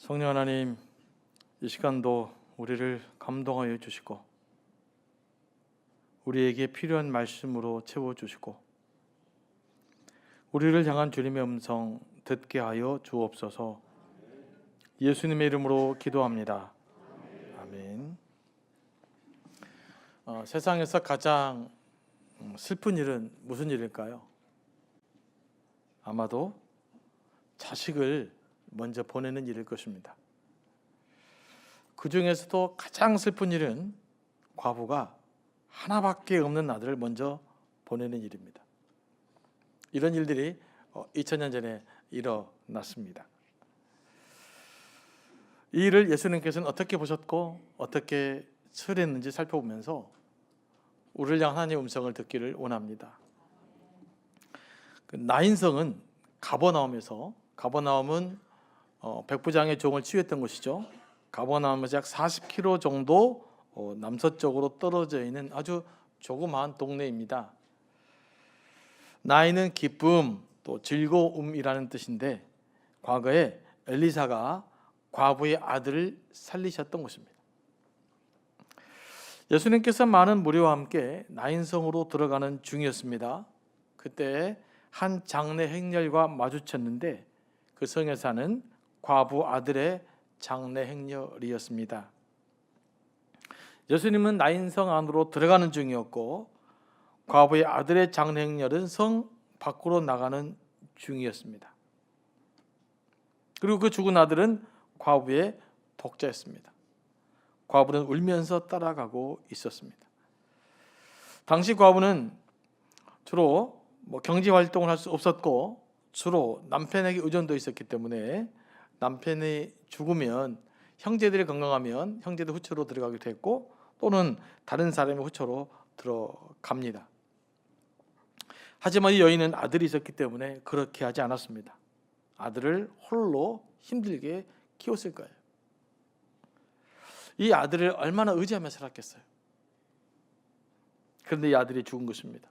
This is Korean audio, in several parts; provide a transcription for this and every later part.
성령 하나님, 이 시간도 우리를 감동하여 주시고 우리에게 필요한 말씀으로 채워주시고 우리를 향한 주님의 음성 듣게 하여 주옵소서. 예수님의 이름으로 기도합니다. 아멘. 세상에서 가장 슬픈 일은 무슨 일일까요? 아마도 자식을 먼저 보내는 일일 것입니다. 그 중에서도 가장 슬픈 일은 과부가 하나밖에 없는 아들을 먼저 보내는 일입니다. 이런 일들이 2000년 전에 일어났습니다. 이 일을 예수님께서는 어떻게 보셨고 어떻게 처리했는지 살펴보면서 우리를 향한 하나님의 음성을 듣기를 원합니다. 나인성은 가버나움은 백부장의 종을 치유했던 곳이죠. 가버나움에서 약 40km 정도 남서쪽으로 떨어져 있는 아주 조그마한 동네입니다. 나인은 기쁨, 또 즐거움이라는 뜻인데 과거에 엘리사가 과부의 아들을 살리셨던 곳입니다. 예수님께서 많은 무리와 함께 나인성으로 들어가는 중이었습니다. 그때 한 장례 행렬과 마주쳤는데 그 성에 사는 과부 아들의 장례 행렬이었습니다. 예수님은 나인성 안으로 들어가는 중이었고 과부의 아들의 장례 행렬은 성 밖으로 나가는 중이었습니다. 그리고 그 죽은 아들은 과부의 독자였습니다. 과부는 울면서 따라가고 있었습니다. 당시 과부는 주로 경제 활동을 할 수 없었고 주로 남편에게 의존되어 있었기 때문에 남편이 죽으면 형제들이 건강하면 형제들 후처로 들어가기도 했고 또는 다른 사람의 후처로 들어갑니다. 하지만 이 여인은 아들이 있었기 때문에 그렇게 하지 않았습니다. 아들을 홀로 힘들게 키웠을 거예요. 이 아들을 얼마나 의지하며 살았겠어요. 그런데 이 아들이 죽은 것입니다.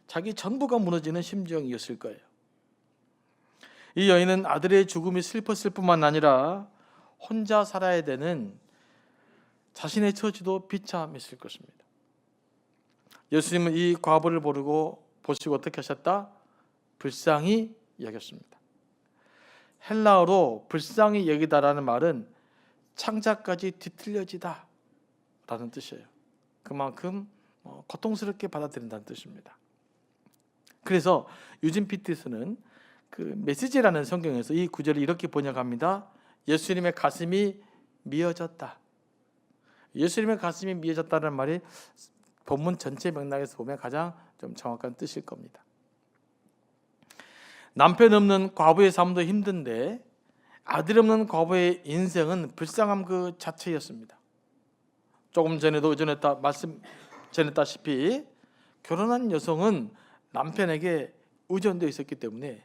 자기 전부가 무너지는 심정이었을 거예요. 이 여인은 아들의 죽음이 슬펐을 뿐만 아니라 혼자 살아야 되는 자신의 처지도 비참했을 것입니다. 예수님은 이 과부를 보시고 어떻게 하셨다? 불쌍히 여겼습니다. 헬라어로 불쌍히 여기다라는 말은 창자까지 뒤틀려지다 라는 뜻이에요. 그만큼 고통스럽게 받아들인다는 뜻입니다. 그래서 유진 피티스는 그 메시지라는 성경에서 이 구절을 이렇게 번역합니다. 예수님의 가슴이 미어졌다. 예수님의 가슴이 미어졌다는 말이 본문 전체 맥락에서 보면 가장 좀 정확한 뜻일 겁니다. 남편 없는 과부의 삶도 힘든데 아들 없는 과부의 인생은 불쌍함 그 자체였습니다. 조금 전에도 전했다시피 결혼한 여성은 남편에게 의존되어 있었기 때문에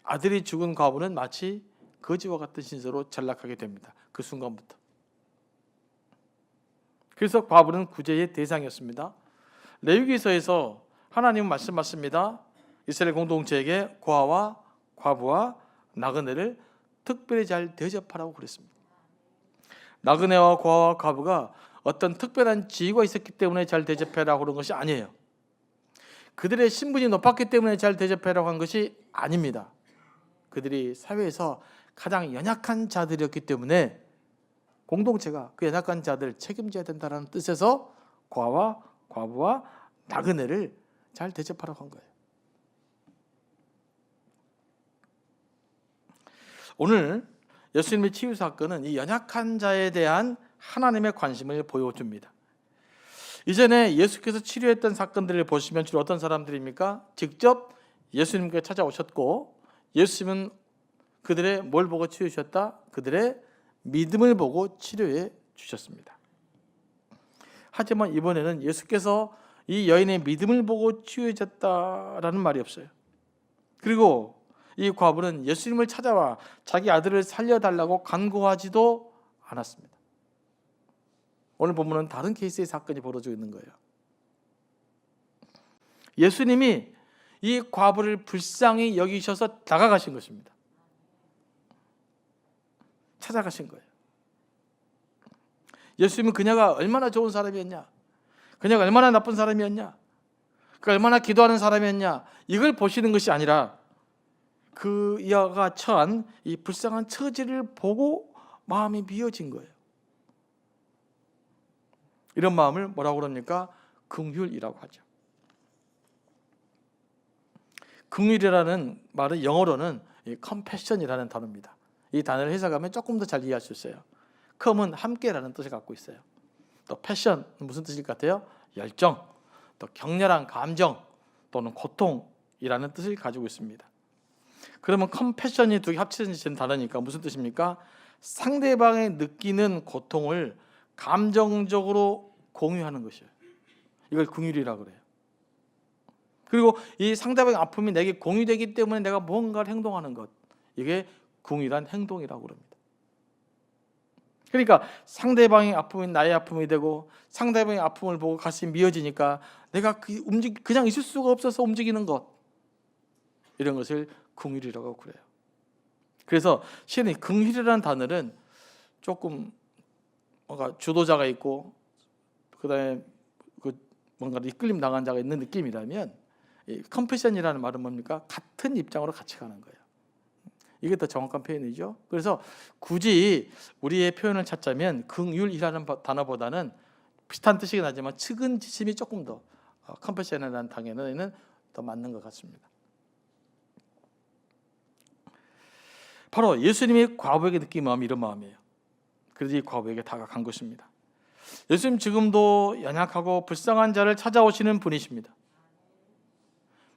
아들이 죽은 과부는 마치 거지와 같은 신세로 전락하게 됩니다. 그 순간부터. 그래서 과부는 구제의 대상이었습니다. 레위기서에서 하나님은 말씀하십니다. 이스라엘 공동체에게 고아와 과부와 나그네를 특별히 잘 대접하라고 그랬습니다. 나그네와 고아와 과부가 어떤 특별한 지위가 있었기 때문에 잘 대접하라고 그런 것이 아니에요. 그들의 신분이 높았기 때문에 잘 대접하라고 한 것이 아닙니다. 그들이 사회에서 가장 연약한 자들이었기 때문에 공동체가 그 연약한 자들을 책임져야 된다는 뜻에서 고아와 과부와 나그네를 잘 대접하라고 한 거예요. 오늘 예수님의 치유 사건은 이 연약한 자에 대한 하나님의 관심을 보여줍니다. 이전에 예수께서 치료했던 사건들을 보시면 주로 어떤 사람들입니까? 직접 예수님께 찾아오셨고 예수님은 그들의 뭘 보고 치유해 주셨다? 그들의 믿음을 보고 치료해 주셨습니다. 하지만 이번에는 예수께서 이 여인의 믿음을 보고 치유해 줬다라는 말이 없어요. 그리고 이 과부는 예수님을 찾아와 자기 아들을 살려달라고 간구하지도 않았습니다. 오늘 본문은 다른 케이스의 사건이 벌어지고 있는 거예요. 예수님이 이 과부를 불쌍히 여기셔서 다가가신 것입니다. 찾아가신 거예요. 예수님은 그녀가 얼마나 좋은 사람이었냐, 그녀가 얼마나 나쁜 사람이었냐, 그 얼마나 기도하는 사람이었냐, 이걸 보시는 것이 아니라 그 여가 처한 이 불쌍한 처지를 보고 마음이 미어진 거예요. 이런 마음을 뭐라고 그럽니까? 긍휼이라고 하죠. 긍휼이라는 말은 영어로는 compassion이라는 단어입니다. 이 단어를 해석하면 조금 더 잘 이해할 수 있어요. com은 함께라는 뜻을 갖고 있어요. 또 passion 무슨 뜻일 것 같아요? 열정, 또 격렬한 감정 또는 고통이라는 뜻을 가지고 있습니다. 그러면 compassion이 두 개 합쳐진 단어니까 무슨 뜻입니까? 상대방이 느끼는 고통을 감정적으로 공유하는 것이에요. 이걸 긍휼이라고 그래요. 그리고 이 상대방의 아픔이 내게 공유되기 때문에 내가 뭔가를 행동하는 것, 이게 긍휼한 행동이라고 그럽니다. 그러니까 상대방의 아픔이 나의 아픔이 되고 상대방의 아픔을 보고 가슴이 미어지니까 내가 그냥 있을 수가 없어서 움직이는 것, 이런 것을 긍휼이라고 그래요. 그래서 실은 긍휼이라는 단어는 조금 뭔가 주도자가 있고 그다음에 뭔가 이끌림 당한 자가 있는 느낌이라면, 이 컴패션이라는 말은 뭡니까? 같은 입장으로 같이 가는 거예요. 이게 더 정확한 표현이죠. 그래서 굳이 우리의 표현을 찾자면 긍휼이라는 단어보다는 비슷한 뜻이긴 하지만 측은지심이 조금 더 컴패션이라는 단어에는 더 맞는 것 같습니다. 바로 예수님이 과부에게 느낀 마음이 이런 마음이에요. 그래서 이 과부에게 다가간 것입니다. 예수님 지금도 연약하고 불쌍한 자를 찾아오시는 분이십니다.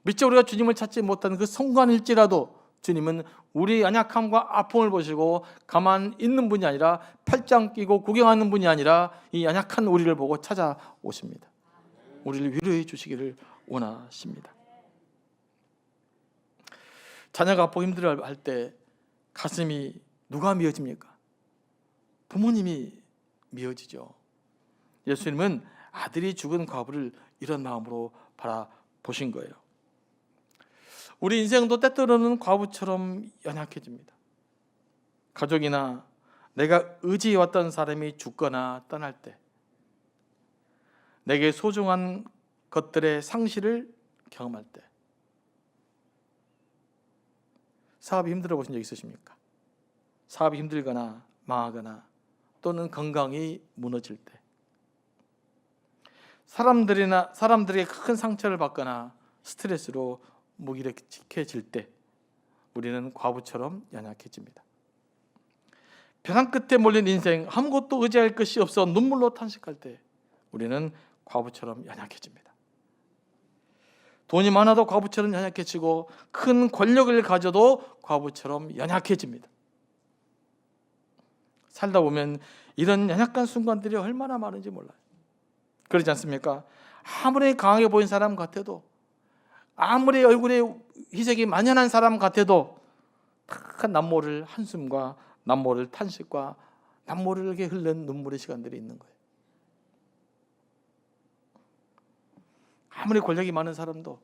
미처 우리가 주님을 찾지 못한 그 순간일지라도 주님은 우리의 연약함과 아픔을 보시고 가만 있는 분이 아니라 팔짱 끼고 구경하는 분이 아니라 이 연약한 우리를 보고 찾아오십니다. 우리를 위로해 주시기를 원하십니다. 자녀가 아프고 힘들어할 때 가슴이 누가 미어집니까? 부모님이 미어지죠. 예수님은 아들이 죽은 과부를 이런 마음으로 바라보신 거예요. 우리 인생도 때때로는 과부처럼 연약해집니다. 가족이나 내가 의지해왔던 사람이 죽거나 떠날 때, 내게 소중한 것들의 상실을 경험할 때, 사업이 힘들어 보신 적 있으십니까? 사업이 힘들거나 망하거나 또는 건강이 무너질 때, 사람들에게 큰 상처를 받거나 스트레스로 무기력해질 때 우리는 과부처럼 연약해집니다. 벼랑 끝에 몰린 인생, 아무것도 의지할 것이 없어 눈물로 탄식할 때 우리는 과부처럼 연약해집니다. 돈이 많아도 과부처럼 연약해지고 큰 권력을 가져도 과부처럼 연약해집니다. 살다 보면 이런 연약한 순간들이 얼마나 많은지 몰라요. 그렇지 않습니까? 아무리 강하게 보인 사람 같아도, 아무리 얼굴에 희색이 만연한 사람 같아도 남모를 한숨과 남모를 탄식과 남모르게 흐르는 눈물의 시간들이 있는 거예요. 아무리 권력이 많은 사람도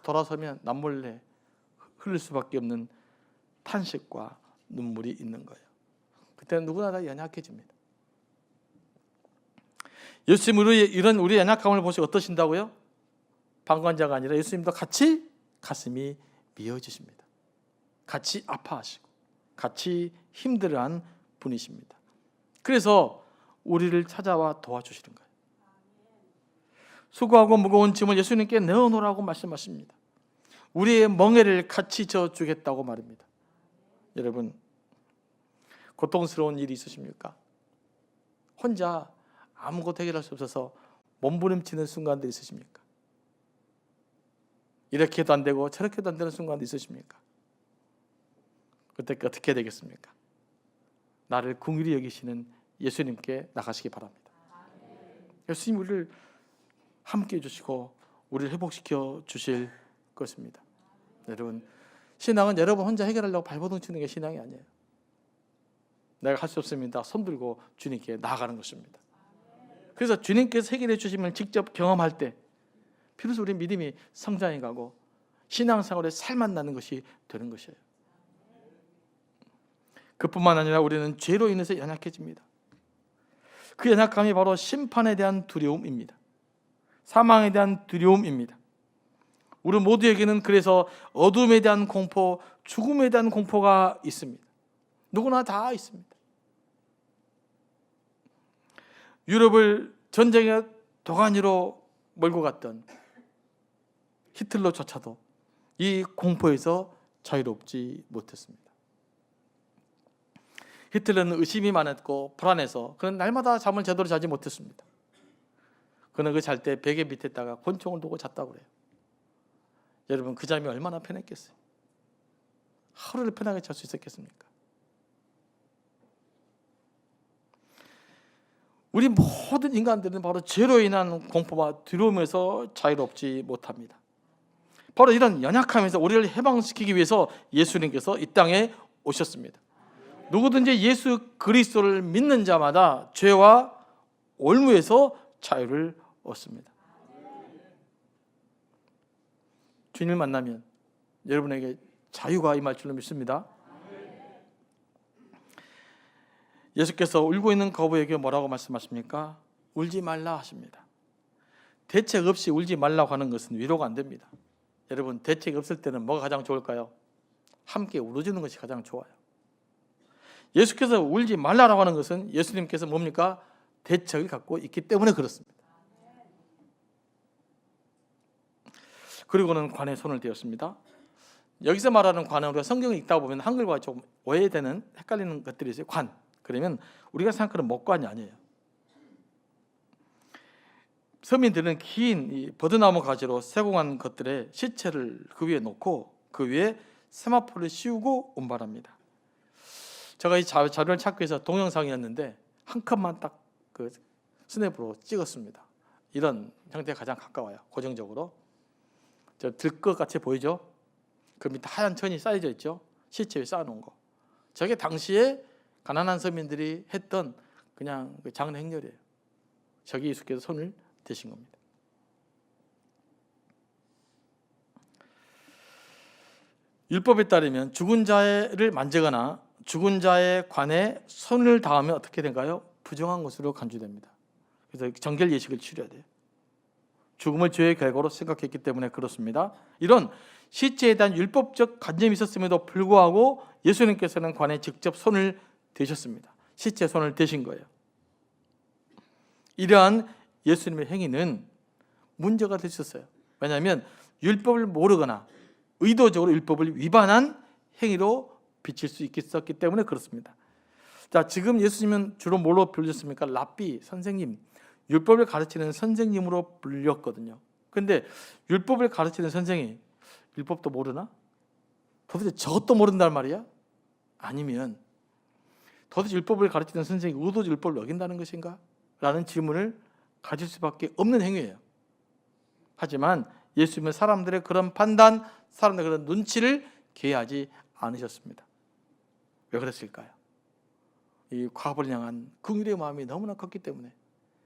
돌아서면 남몰래 흘릴 수밖에 없는 탄식과 눈물이 있는 거예요. 그때는 누구나 다 연약해집니다. 예수님은 이런 우리 연약함을 보시고 어떠신다고요? 방관자가 아니라 예수님도 같이 가슴이 미어지십니다. 같이 아파하시고 같이 힘들어한 분이십니다. 그래서 우리를 찾아와 도와주시는 거예요. 수고하고 무거운 짐을 예수님께 내어놓으라고 말씀하십니다. 우리의 멍에를 같이 져주겠다고 말입니다. 여러분, 고통스러운 일이 있으십니까? 혼자 아무것도 해결할 수 없어서 몸부림치는 순간도 있으십니까? 이렇게도 안 되고 저렇게도 안 되는 순간도 있으십니까? 그때 어떻게 되겠습니까? 나를 긍휼히 여기시는 예수님께 나가시기 바랍니다. 예수님 우리를 함께 해주시고 우리를 회복시켜 주실 것입니다. 여러분, 신앙은 여러분 혼자 해결하려고 발버둥 치는 게 신앙이 아니에요. 내가 할 수 없습니다. 손 들고 주님께 나아가는 것입니다. 그래서 주님께서 해결해 주심을 직접 경험할 때 비로소 우리 믿음이 성장해 가고 신앙생활에 살맛 나는 것이 되는 것이에요. 그뿐만 아니라 우리는 죄로 인해서 연약해집니다. 그 연약함이 바로 심판에 대한 두려움입니다. 사망에 대한 두려움입니다. 우리 모두에게는 그래서 어둠에 대한 공포, 죽음에 대한 공포가 있습니다. 누구나 다 있습니다. 유럽을 전쟁의 도가니로 몰고 갔던 히틀러조차도 이 공포에서 자유롭지 못했습니다. 히틀러는 의심이 많았고 불안해서 그는 날마다 잠을 제대로 자지 못했습니다. 그는 그 잘 때 베개 밑에다가 권총을 두고 잤다고 그래요. 여러분, 그 잠이 얼마나 편했겠어요? 하루를 편하게 잘 수 있었겠습니까? 우리 모든 인간들은 바로 죄로 인한 공포와 두려움에서 자유롭지 못합니다. 바로 이런 연약함에서 우리를 해방시키기 위해서 예수님께서 이 땅에 오셨습니다. 누구든지 예수 그리스도를 믿는 자마다 죄와 올무에서 자유를 얻습니다. 주님을 만나면 여러분에게 자유가 임할 줄로 믿습니다. 예수께서 울고 있는 거부에게 뭐라고 말씀하십니까? 울지 말라 하십니다. 대책 없이 울지 말라고 하는 것은 위로가 안 됩니다. 여러분, 대책 없을 때는 뭐가 가장 좋을까요? 함께 울어주는 것이 가장 좋아요. 예수께서 울지 말라라고 하는 것은 예수님께서 뭡니까? 대책을 갖고 있기 때문에 그렇습니다. 그리고는 관에 손을 대었습니다. 여기서 말하는 관은 우리가 성경을 읽다 보면 한글과 좀 오해되는 헷갈리는 것들이 있어요. 관, 그러면 우리가 생각하는 목관이 아니에요. 서민들은 긴 이 버드나무 가지로 세공한 것들에 시체를 그 위에 놓고 그 위에 세마포를 씌우고 운반합니다. 제가 이 자료를 찾기 위해서 동영상이었는데 한 컷만 딱 그 스냅으로 찍었습니다. 이런 형태가 가장 가까워요. 고정적으로. 저 들것 같이 보이죠? 그 밑에 하얀 천이 쌓여져 있죠? 시체 위에 쌓아놓은 거. 저게 당시에 가난한 서민들이 했던 그냥 그 장례 행렬이에요. 저기 예수께서 손을 대신 겁니다. 율법에 따르면 죽은 자를 만지거나 죽은 자의 관에 손을 닿으면 어떻게 된가요? 부정한 것으로 간주됩니다. 그래서 정결 예식을 치러야 돼요. 죽음을 죄의 결과로 생각했기 때문에 그렇습니다. 이런 시체에 대한 율법적 관념이 있었음에도 불구하고 예수님께서는 관에 직접 손을 대셨습니다. 시체에 손을 대신 거예요. 이러한 예수님의 행위는 문제가 됐었어요. 왜냐하면 율법을 모르거나 의도적으로 율법을 위반한 행위로 비칠 수 있었기 때문에 그렇습니다. 자, 지금 예수님은 주로 뭘로 불렸습니까? 랍비, 선생님, 율법을 가르치는 선생님으로 불렸거든요. 그런데 율법을 가르치는 선생이 율법도 모르나? 도대체 저것도 모른단 말이야? 아니면 도대체 율법을 가르치는 선생이 의도적으로 율법을 어긴다는 것인가? 라는 질문을 가질 수밖에 없는 행위예요. 하지만 예수님은 사람들의 그런 판단, 사람들의 그런 눈치를 개하지 않으셨습니다. 왜 그랬을까요? 이 과부를 향한 긍휼의 마음이 너무나 컸기 때문에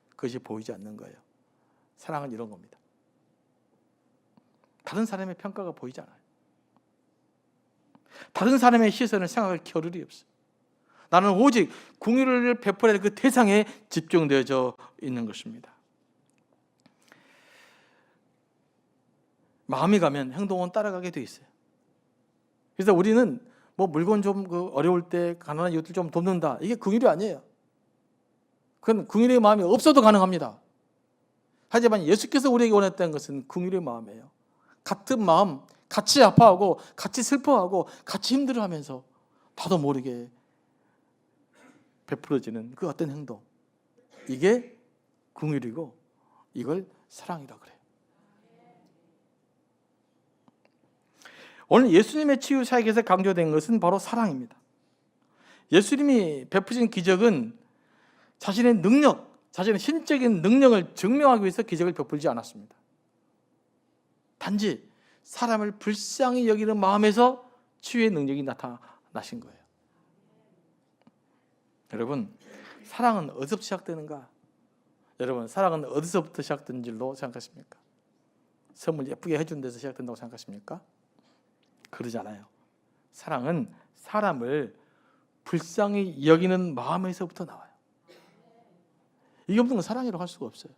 그것이 보이지 않는 거예요. 사랑은 이런 겁니다. 다른 사람의 평가가 보이지 않아요. 다른 사람의 시선을 생각할 겨를이 없어요. 나는 오직 긍휼을 베풀어야 할 그 대상에 집중되어져 있는 것입니다. 마음이 가면 행동은 따라가게 돼 있어요. 그래서 우리는 뭐 물건 좀 어려울 때 가난한 이웃들 좀 돕는다. 이게 긍휼이 아니에요. 그건 긍휼의 마음이 없어도 가능합니다. 하지만 예수께서 우리에게 원했던 것은 긍휼의 마음이에요. 같은 마음, 같이 아파하고 같이 슬퍼하고 같이 힘들어하면서 나도 모르게 베풀어지는 그 어떤 행동, 이게 긍휼이고 이걸 사랑이라고 그래요. 오늘 예수님의 치유 사역에서 강조된 것은 바로 사랑입니다. 예수님이 베푸신 기적은 자신의 능력, 자신의 신적인 능력을 증명하기 위해서 기적을 베풀지 않았습니다. 단지 사람을 불쌍히 여기는 마음에서 치유의 능력이 나타나신 거예요. 여러분, 사랑은 어디서 시작되는가? 여러분, 사랑은 어디서부터 시작된 줄로 생각하십니까? 선물 예쁘게 해준 데서 시작된다고 생각하십니까? 그러지 않아요. 사랑은 사람을 불쌍히 여기는 마음에서부터 나와요. 이게 없는 건 사랑이라고 할 수가 없어요.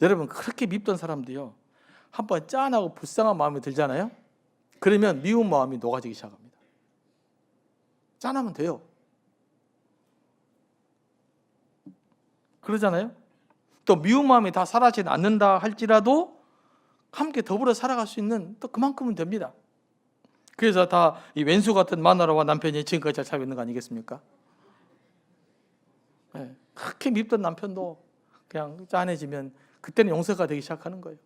여러분, 그렇게 밉던 사람도요, 한번 짠하고 불쌍한 마음이 들잖아요. 그러면 미운 마음이 녹아지기 시작합니다. 짠하면 돼요. 그러잖아요. 또 미운 마음이 다 사라지지 않는다 할지라도 함께 더불어 살아갈 수 있는 또 그만큼은 됩니다. 그래서 다 이 왼수 같은 마누라와 남편이 지금까지 잘 살고 있는 거 아니겠습니까? 네, 그렇게 밉던 남편도 그냥 짠해지면 그때는 용서가 되기 시작하는 거예요.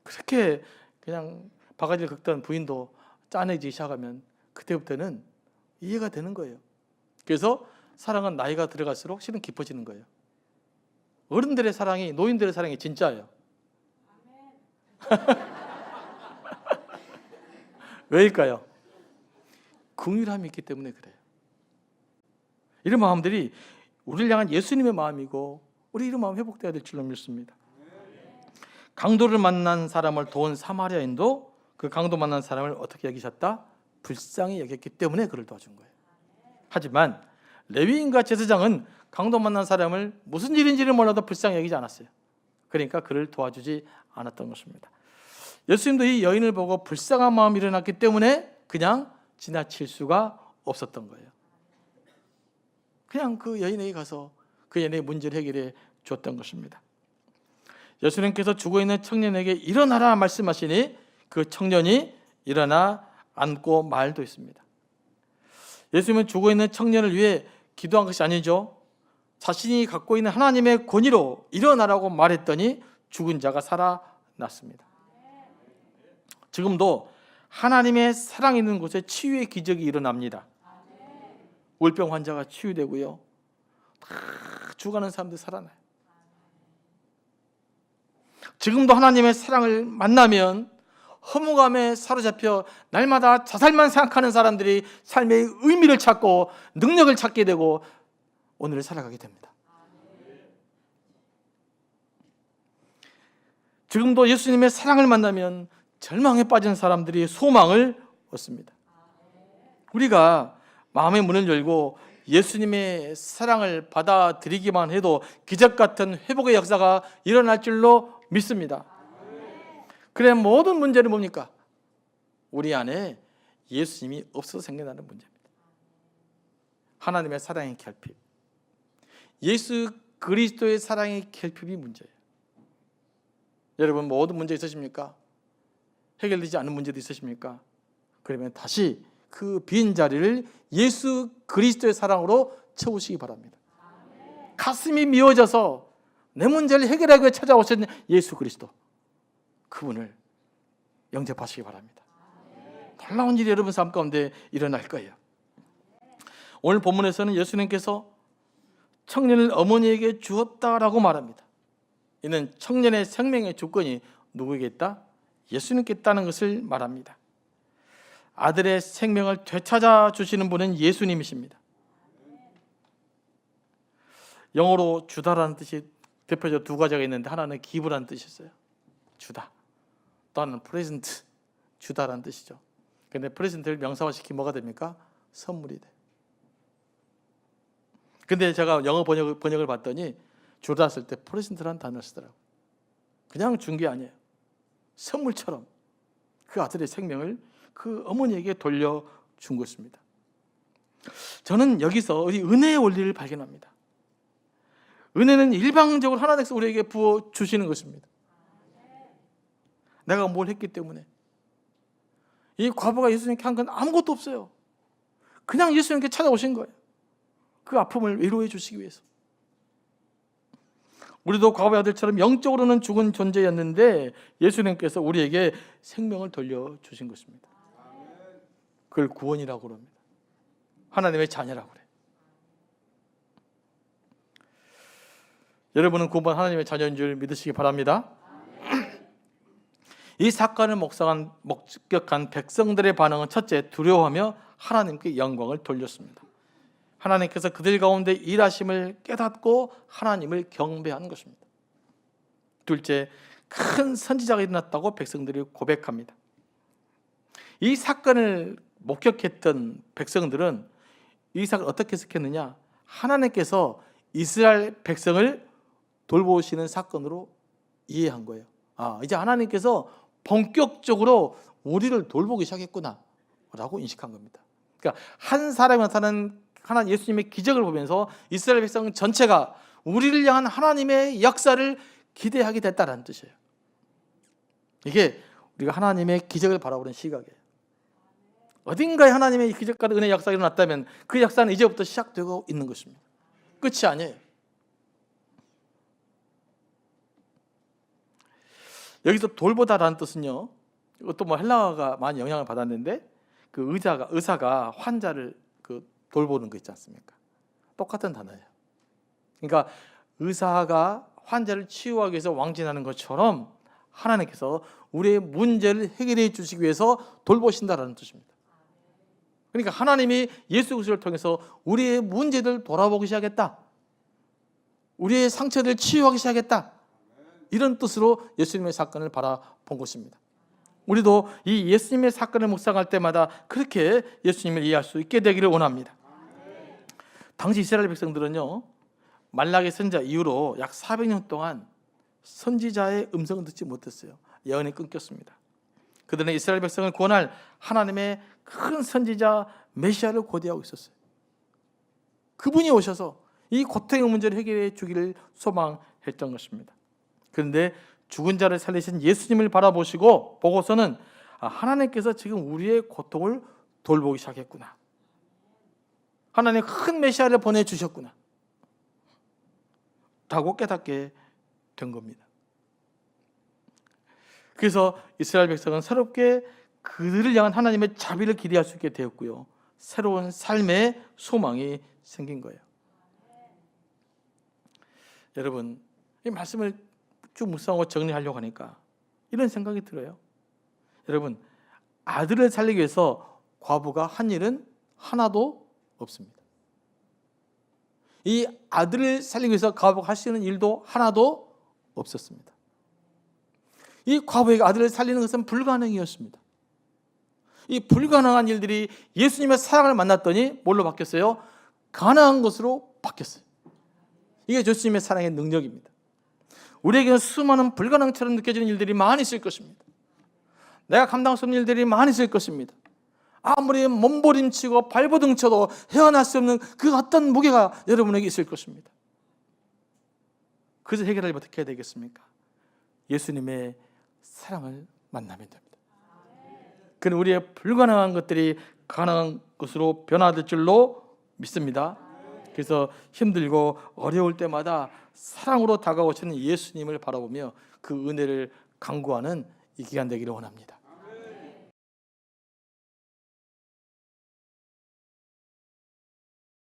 그렇게 그냥 바가지를 긁던 부인도 짠해지기 시작하면 그때부터는 이해가 되는 거예요. 그래서 사랑은 나이가 들어갈수록 실은 깊어지는 거예요. 어른들의 사랑이, 노인들의 사랑이 진짜예요. 왜일까요? 긍휼함이 있기 때문에 그래요. 이런 마음들이 우리를 향한 예수님의 마음이고 우리 이런 마음 회복돼야 될 줄로 믿습니다. 강도를 만난 사람을 도운 사마리아인도 그 강도 만난 사람을 어떻게 여기셨다? 불쌍히 여겼기 때문에 그를 도와준 거예요. 하지만 레위인과 제사장은 강도 만난 사람을 무슨 일인지를 몰라도 불쌍히 여기지 않았어요. 그러니까 그를 도와주지 않았던 것입니다. 예수님도 이 여인을 보고 불쌍한 마음이 일어났기 때문에 그냥 지나칠 수가 없었던 거예요. 그냥 그 여인에게 가서 그 여인의 문제를 해결해 줬던 것입니다. 예수님께서 죽어있는 청년에게 일어나라 말씀하시니 그 청년이 일어나 앉고 말도 했습니다. 예수님은 죽어있는 청년을 위해 기도한 것이 아니죠. 자신이 갖고 있는 하나님의 권위로 일어나라고 말했더니 죽은 자가 살아났습니다. 지금도 하나님의 사랑이 있는 곳에 치유의 기적이 일어납니다. 울병 환자가 치유되고요, 다 죽어가는 사람들 살아나요. 지금도 하나님의 사랑을 만나면 허무감에 사로잡혀 날마다 자살만 생각하는 사람들이 삶의 의미를 찾고 능력을 찾게 되고 오늘을 살아가게 됩니다. 지금도 예수님의 사랑을 만나면 절망에 빠진 사람들이 소망을 얻습니다. 우리가 마음의 문을 열고 예수님의 사랑을 받아들이기만 해도 기적 같은 회복의 역사가 일어날 줄로 믿습니다. 그래, 모든 문제는 뭡니까? 우리 안에 예수님이 없어서 생겨나는 문제입니다. 하나님의 사랑의 결핍, 예수 그리스도의 사랑의 결핍이 문제예요. 여러분, 모든 문제 있으십니까? 해결되지 않은 문제도 있으십니까? 그러면 다시 그 빈 자리를 예수 그리스도의 사랑으로 채우시기 바랍니다. 가슴이 미워져서 내 문제를 해결하기 위해 찾아오신 예수 그리스도, 그분을 영접하시기 바랍니다. 놀라운 일이 여러분 삶 가운데 일어날 거예요. 오늘 본문에서는 예수님께서 청년을 어머니에게 주었다라고 말합니다. 이는 청년의 생명의 주권이 누구에게 있다? 예수님께 있다는 것을 말합니다. 아들의 생명을 되찾아 주시는 분은 예수님이십니다. 영어로 주다라는 뜻이 대표적으로 두 가지가 있는데, 하나는 기브라는 뜻이 있어요. 주다. 또 하나는 프레젠트, 주다라는 뜻이죠. 그런데 프레젠트를 명사화시키면 뭐가 됩니까? 선물이 돼. 근데 제가 영어 번역을 봤더니 주다 쓸 때 프레젠트라는 단어를 쓰더라고요. 그냥 준 게 아니에요. 선물처럼 그 아들의 생명을 그 어머니에게 돌려준 것입니다. 저는 여기서 우리 은혜의 원리를 발견합니다. 은혜는 일방적으로 하나님께서 우리에게 부어주시는 것입니다. 내가 뭘 했기 때문에. 이 과부가 예수님께 한 건 아무것도 없어요. 그냥 예수님께 찾아오신 거예요. 그 아픔을 위로해 주시기 위해서. 우리도 과부의 아들처럼 영적으로는 죽은 존재였는데 예수님께서 우리에게 생명을 돌려주신 것입니다. 그걸 구원이라고 합니다. 하나님의 자녀라고 그래요. 여러분은 구원받은 하나님의 자녀인 줄 믿으시기 바랍니다. 이 사건을 목격한 백성들의 반응은 첫째, 두려워하며 하나님께 영광을 돌렸습니다. 하나님께서 그들 가운데 일하심을 깨닫고 하나님을 경배하는 것입니다. 둘째, 큰 선지자가 일어났다고 백성들이 고백합니다. 이 사건을 목격했던 백성들은 이 사건을 어떻게 해석했느냐? 하나님께서 이스라엘 백성을 돌보시는 사건으로 이해한 거예요. 이제 하나님께서 본격적으로 우리를 돌보기 시작했구나 라고 인식한 겁니다. 그러니까 한 사람이 나타난 하나님 예수님의 기적을 보면서 이스라엘 백성 전체가 우리를 향한 하나님의 역사를 기대하게 됐다는 뜻이에요. 이게 우리가 하나님의 기적을 바라보는 시각이에요. 어딘가에 하나님의 기적과 은혜의 역사가 일어났다면 그 역사는 이제부터 시작되고 있는 것입니다. 끝이 아니에요. 여기서 돌보다라는 뜻은요, 이것도 뭐 헬라어가 많이 영향을 받았는데 그 의사가 환자를 돌보는 거 있지 않습니까? 똑같은 단어예요. 그러니까 의사가 환자를 치유하기 위해서 왕진하는 것처럼 하나님께서 우리의 문제를 해결해 주시기 위해서 돌보신다라는 뜻입니다. 그러니까 하나님이 예수 그리스도를 통해서 우리의 문제들 돌아보기 시작했다. 우리의 상처를 치유하기 시작했다. 이런 뜻으로 예수님의 사건을 바라본 것입니다. 우리도 이 예수님의 사건을 묵상할 때마다 그렇게 예수님을 이해할 수 있게 되기를 원합니다. 당시 이스라엘 백성들은요, 말라기 선지자 이후로 약 400년 동안 선지자의 음성을 듣지 못했어요. 예언이 끊겼습니다. 그들은 이스라엘 백성을 구원할 하나님의 큰 선지자 메시아를 고대하고 있었어요. 그분이 오셔서 이 고통의 문제를 해결해 주기를 소망했던 것입니다. 그런데 죽은 자를 살리신 예수님을 보고서는 하나님께서 지금 우리의 고통을 돌보기 시작했구나. 하나님 큰 메시아를 보내주셨구나 라고 깨닫게 된 겁니다. 그래서 이스라엘 백성은 새롭게 그들을 향한 하나님의 자비를 기대할 수 있게 되었고요, 새로운 삶의 소망이 생긴 거예요. 여러분, 이 말씀을 쭉 묵상하고 정리하려고 하니까 이런 생각이 들어요. 여러분, 아들을 살리기 위해서 과부가 한 일은 하나도 없습니다. 이 아들을 살리기 위해서 과부가 할 수 있는 일도 하나도 없었습니다. 이 과부에게 아들을 살리는 것은 불가능이었습니다. 이 불가능한 일들이 예수님의 사랑을 만났더니 뭘로 바뀌었어요? 가능한 것으로 바뀌었어요. 이게 예수님의 사랑의 능력입니다. 우리에게는 수많은 불가능처럼 느껴지는 일들이 많이 있을 것입니다. 내가 감당할 수 없는 일들이 많이 있을 것입니다. 아무리 몸부림치고 발버둥쳐도 헤어날 수 없는 그 어떤 무게가 여러분에게 있을 것입니다. 그래서 해결하려면 어떻게 해야 되겠습니까? 예수님의 사랑을 만나면 됩니다. 그는 우리의 불가능한 것들이 가능한 것으로 변화될 줄로 믿습니다. 그래서 힘들고 어려울 때마다 사랑으로 다가오시는 예수님을 바라보며 그 은혜를 간구하는 이 기간 되기를 원합니다.